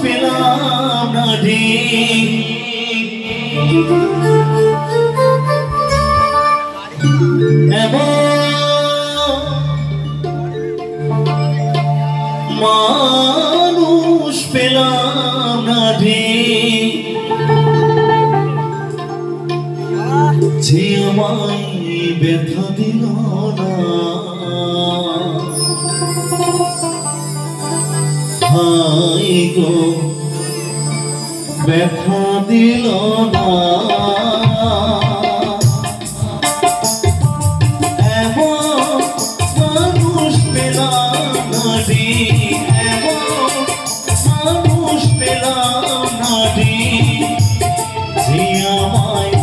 পেলাম না রে মানুষ পেলাম না রে যে আমায় ব্যথা দিল না হাই গো ব্যথা দিল না এমন মানুষ পেলাম না রে এমন মানুষ পেলাম না রে যে আমায়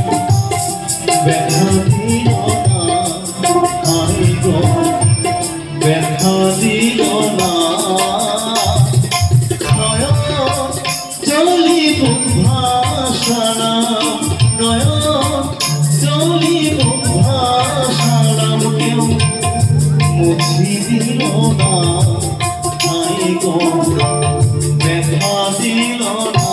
ব্যথা দিল না হাই গো ব্যথা দিল না মুছি দিল না হাই গো ব্যথা দিল না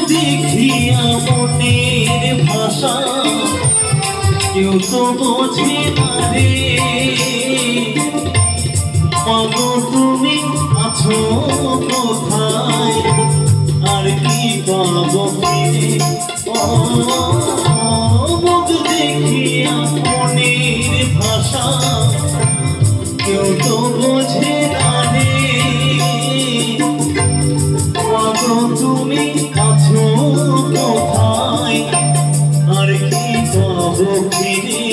দেখিয়া মনের ভাষা কেউ তো বোঝে না রে পাগো তুমি আছো কোথায় আর কি পাবো মুখ দেখিয়া মনের ভাষা কেউ তো বোঝে না রে পাগো তুমি আছো কোথায় আর কি পাবো ফিরে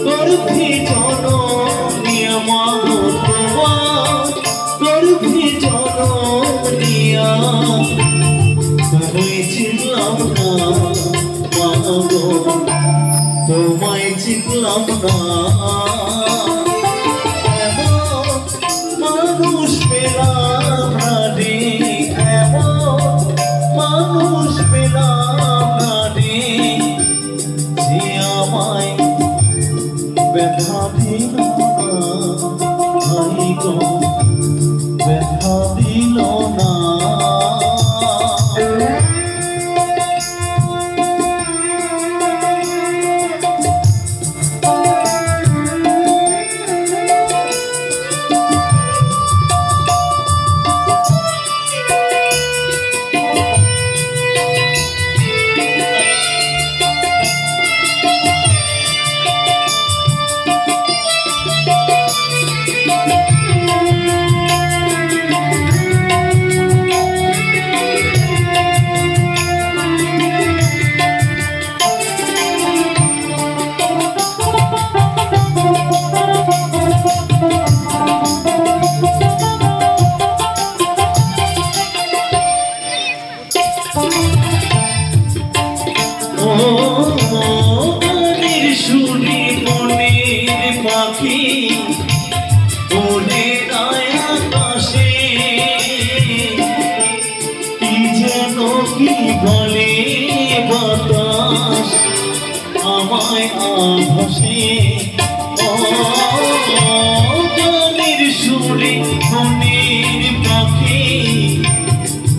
গর্ভে জননী আমার তোমার গর্ভে জননী তোমায় চিনলাম না মাগো তোমায় চিনলাম না মানুষ পেলাম না রে মানুষ পেলাম না রে যে আমায় ব্যথা দিল না হাই গো ব্যথা দিল না পাখি ওরে আকাশে কি যেন কি বলে বাতাস আমায় আভাসে গানের সুরে মনের পাখি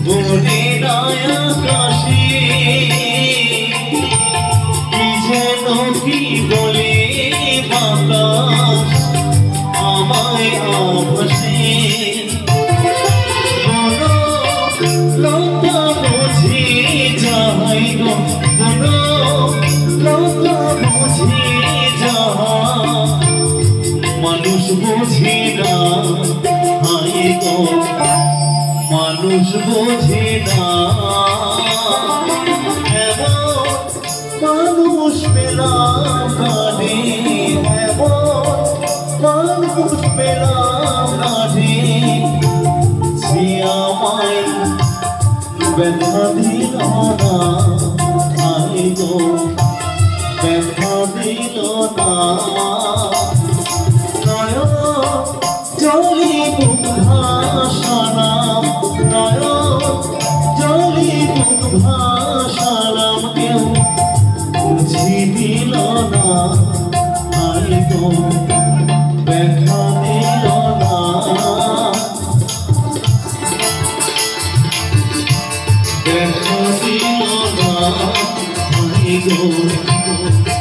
ওরে আকাশে কি যেন কি বলে বাতাস আমায় আভাসে লতা বুঝে যাই গো লতা বুঝে যা মানুষ বুঝে না হাই গো মানুষ বুঝে না মানুষ পেলাম না রে মানুষ পেলাম না রে যে আমায় ব্যথা দিল না হাই গো ব্যথা দিল না নয় জলি বুক ভাসালাম নয় জলি বুক ভাসালাম কেউ বুঝি দিল না হাই গো ব্যথা দিল না ব্যথা দিল না হাই গো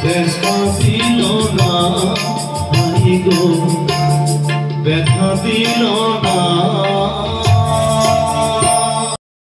ব্যথা দিল না হাই গো ব্যথা দিল না